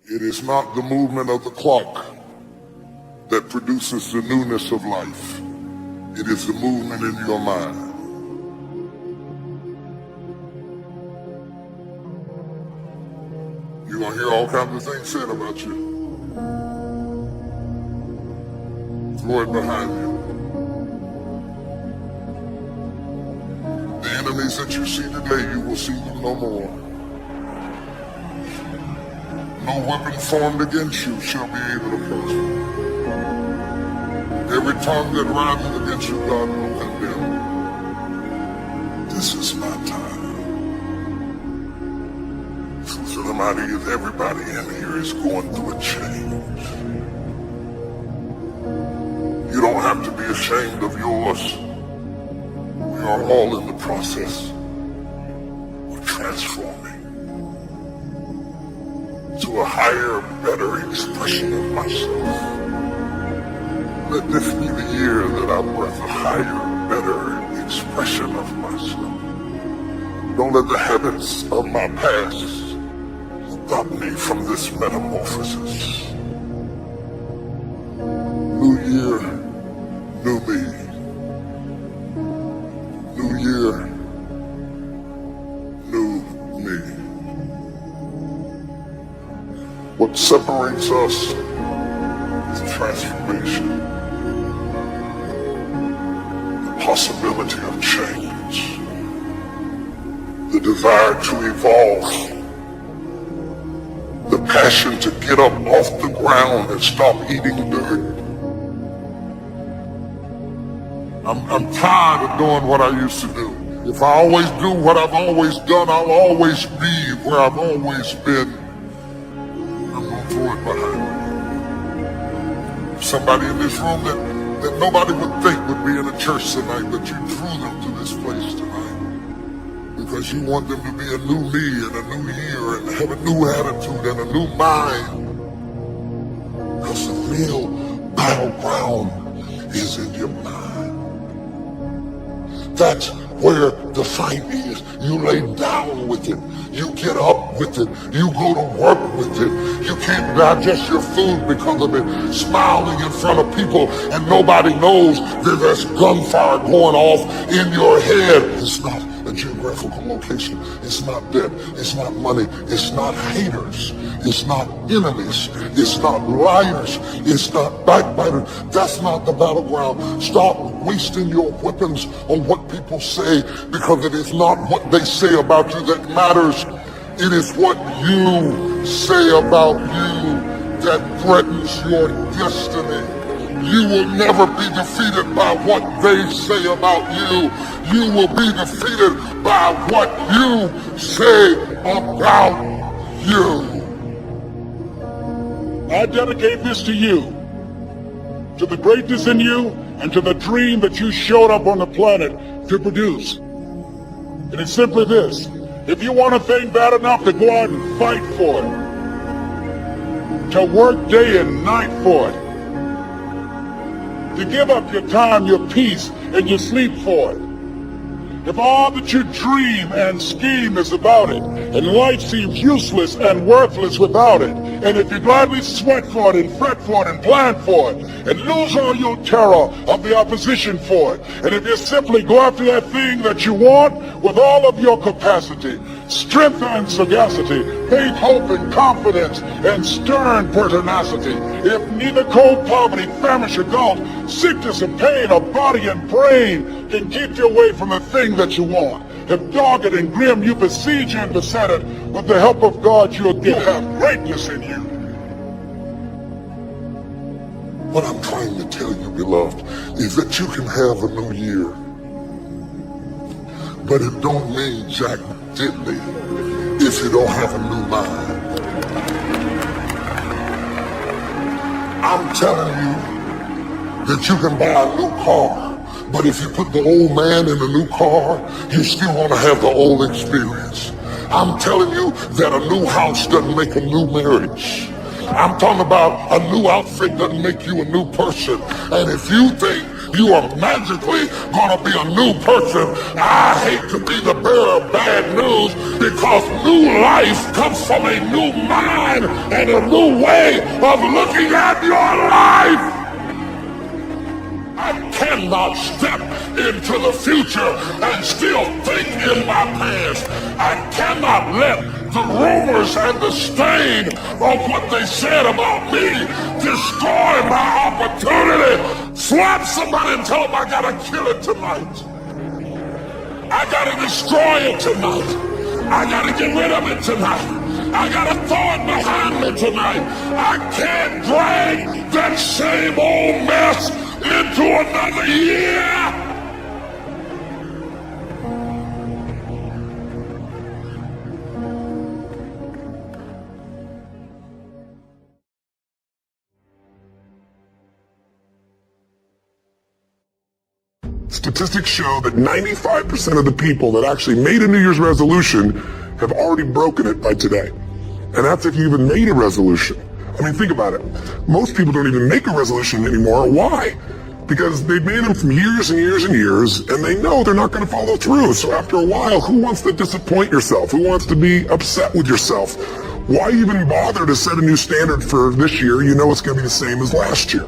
It is not the movement of the clock that produces the newness of life. It is the movement in your mind. You're going to hear all kinds of things said about you. Throw it behind you. The enemies that you see today, you will see them no more. No weapon formed against you shall be able to prosper. Every tongue that rises against you, God will condemn. This is my time. Truth of the matter is, everybody in here is going through a change. You don't have to be ashamed of yours. We are all in the process of transforming to a higher, better expression of myself. Let this be the year that I birth a higher, better expression of myself. Don't let the habits of my past stop me from this metamorphosis. New year, new me. New year, new me. What separates us is transformation, the possibility of change, the desire to evolve, the passion to get up off the ground and stop eating dirt. I'm tired of doing what I used to do. If I always do what I've always done, I'll always be where I've always been. Throw it behind me. Somebody in this room that nobody would think would be in a church tonight, but you drew them to this place tonight because you want them to be a new me and a new year and have a new attitude and a new mind. Because the real battleground is in your mind. That's where the fight is. You lay down with it. You get up with it. You go to work with it. You can't digest your food because of it. Smiling in front of people and nobody knows that there's gunfire going off in your head. It's not a geographical location. It's not debt. It's not money. It's not haters. It's not enemies. It's not liars. It's not backbiters. That's not the battleground. Stop wasting your weapons on what people say, because it is not what they say about you that matters. It is what you say about you that threatens your destiny. You will never be defeated by what they say about you. You will be defeated by what you say about you. I dedicate this to you, to the greatness in you, and to the dream that you showed up on the planet to produce. And it's simply this: if you want a thing bad enough to go out and fight for it, to work day and night for it, to give up your time, your peace, and your sleep for it, if all that you dream and scheme is about it, and life seems useless and worthless without it, and if you gladly sweat for it and fret for it and plan for it, and lose all your terror of the opposition for it, and if you simply go after that thing that you want with all of your capacity, strength and sagacity, faith, hope and confidence, and stern pertinacity, if neither cold poverty, famish or gulf, sickness and pain of body and brain can keep you away from the thing that you want, if dogged and grim you besiege and beset it, with the help of God you'll have greatness in you. What I'm trying to tell you, beloved, is that you can have a new year, but it don't mean jack diddly if you don't have a new mind. I'm telling you that you can buy a new car, but if you put the old man in a new car, you still want to have the old experience. I'm telling you that a new house doesn't make a new marriage. I'm talking about a new outfit doesn't make you a new person. And if you think you are magically gonna be a new person. I hate to be the bearer of bad news, because new life comes from a new mind and a new way of looking at your life. I cannot step into the future and still think in my past. I cannot let the rumors and the stain of what they said about me destroy my opportunity. Slap somebody and tell them I gotta kill it tonight. I gotta destroy it tonight. I gotta get rid of it tonight. I gotta throw it behind me tonight. I can't drag that same old mess into another year. Statistics show that 95% of the people that actually made a New Year's resolution have already broken it by today. And that's if you even made a resolution. I mean, think about it. Most people don't even make a resolution anymore. Why? Because they've made them from years and years and years, and they know they're not going to follow through. So after a while, who wants to disappoint yourself? Who wants to be upset with yourself? Why even bother to set a new standard for this year? You know it's going to be the same as last year.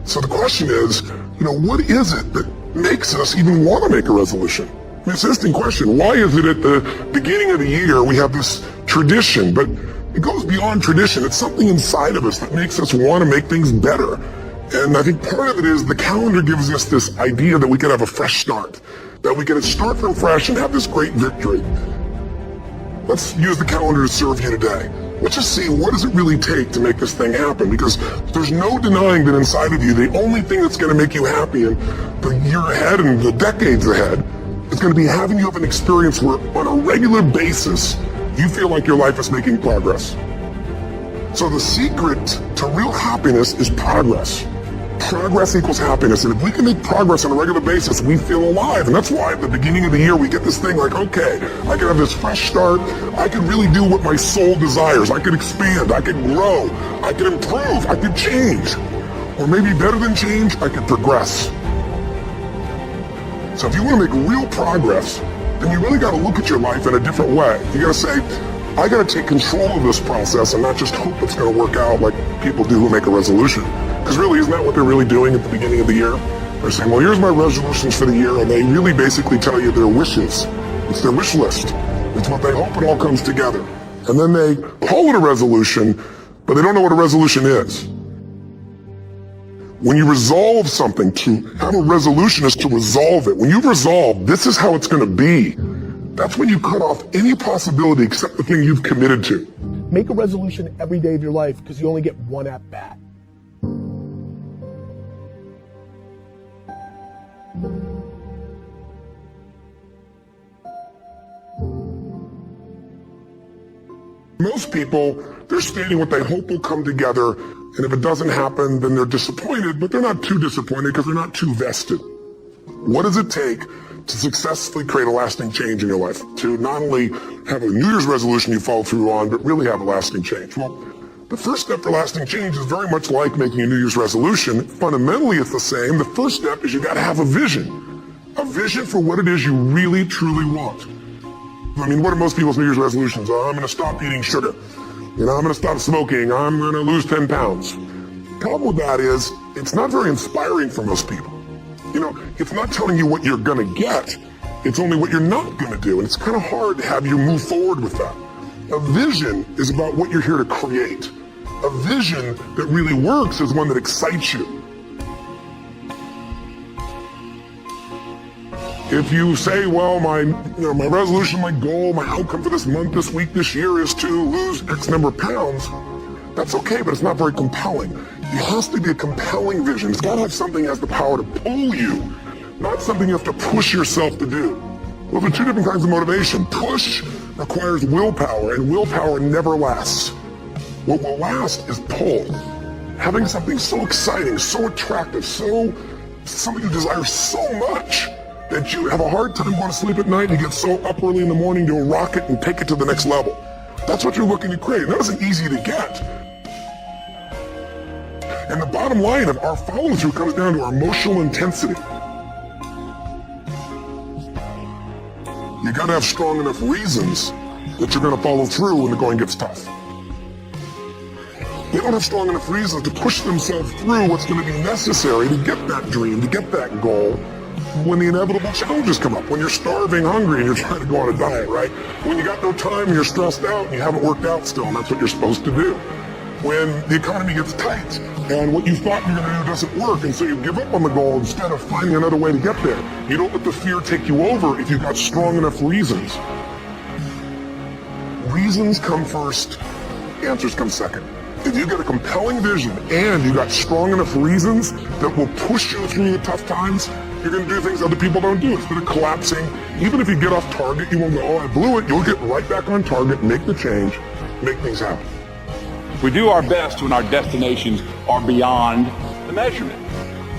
So the question is, what is it that makes us even want to make a resolution? I mean, it's an interesting question. Why is it at the beginning of the year we have this tradition, but it goes beyond tradition. It's something inside of us that makes us want to make things better. And I think part of it is the calendar gives us this idea that we can have a fresh start, that we can start from fresh and have this great victory. Let's use the calendar to serve you today. Let's just see, what does it really take to make this thing happen? Because there's no denying that inside of you, the only thing that's going to make you happy in the year ahead and the decades ahead is going to be having you have an experience where on a regular basis, you feel like your life is making progress. So the secret to real happiness is progress. Progress equals happiness, and if we can make progress on a regular basis, we feel alive. And that's why at the beginning of the year we get this thing like, okay, I can have this fresh start, I can really do what my soul desires, I can expand, I can grow, I can improve, I can change. Or maybe better than change, I can progress. So if you want to make real progress, then you really got to look at your life in a different way. You got to say, I got to take control of this process and not just hope it's going to work out like people do who make a resolution. Because really, isn't that what they're really doing at the beginning of the year? They're saying, well, here's my resolutions for the year, and they really basically tell you their wishes. It's their wish list. It's what they hope it all comes together. And then they call it a resolution, but they don't know what a resolution is. When you resolve something, to have a resolution is to resolve it. When you've resolved, this is how it's going to be. That's when you cut off any possibility except the thing you've committed to. Make a resolution every day of your life, because you only get one at bat. Most people, they're stating what they hope will come together, and if it doesn't happen, then they're disappointed, but they're not too disappointed because they're not too vested. What does it take to successfully create a lasting change in your life? To not only have a New Year's resolution you follow through on, but really have a lasting change? Well, the first step for lasting change is very much like making a New Year's resolution. Fundamentally, it's the same. The first step is you got to have a vision for what it is you really, truly want. I mean, what are most people's New Year's resolutions? Oh, I'm going to stop eating sugar. I'm going to stop smoking. I'm going to lose 10 pounds. The problem with that is it's not very inspiring for most people. It's not telling you what you're going to get. It's only what you're not going to do. And it's kind of hard to have you move forward with that. A vision is about what you're here to create. A vision that really works is one that excites you. If you say, well, my resolution, my goal, my outcome for this month, this week, this year is to lose X number of pounds, that's okay, but it's not very compelling. It has to be a compelling vision. It's got to have something that has the power to pull you, not something you have to push yourself to do. Well, there are two different kinds of motivation. Push requires willpower, and willpower never lasts. What will last is pull. Having something so exciting, so attractive, something you desire so much, that you have a hard time going to sleep at night and you get so up early in the morning to rock it and take it to the next level. That's what you're looking to create. That isn't easy to get. And the bottom line of our follow-through comes down to our emotional intensity. You gotta have strong enough reasons that you're gonna follow through when the going gets tough. They don't have strong enough reasons to push themselves through what's gonna be necessary to get that dream, to get that goal, when the inevitable challenges come up, when you're starving, hungry, and you're trying to go on a diet, right? When you got no time and you're stressed out and you haven't worked out still, and that's what you're supposed to do. When the economy gets tight and what you thought you're gonna do doesn't work, and so you give up on the goal instead of finding another way to get there. You don't let the fear take you over if you've got strong enough reasons. Reasons come first, answers come second. If you get a compelling vision and you got strong enough reasons that will push you through the tough times, you're going to do things other people don't do. Instead of collapsing, even if you get off target, you won't go, oh, I blew it. You'll get right back on target, make the change, make things happen. We do our best when our destinations are beyond the measurement,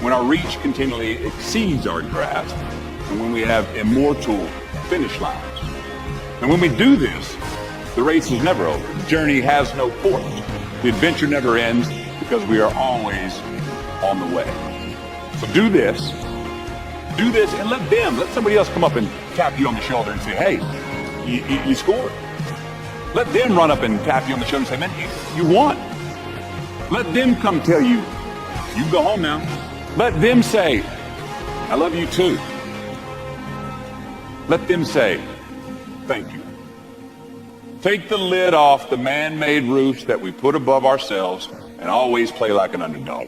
when our reach continually exceeds our grasp, and when we have immortal finish lines. And when we do this, the race is never over. The journey has no port. The adventure never ends because we are always on the way. So do this, and let somebody else come up and tap you on the shoulder and say, hey, you scored. Let them run up and tap you on the shoulder and say, man, you won. Let them come tell you, you can go home now. Let them say, I love you too. Let them say, thank you. Take the lid off the man-made roofs that we put above ourselves and always play like an underdog.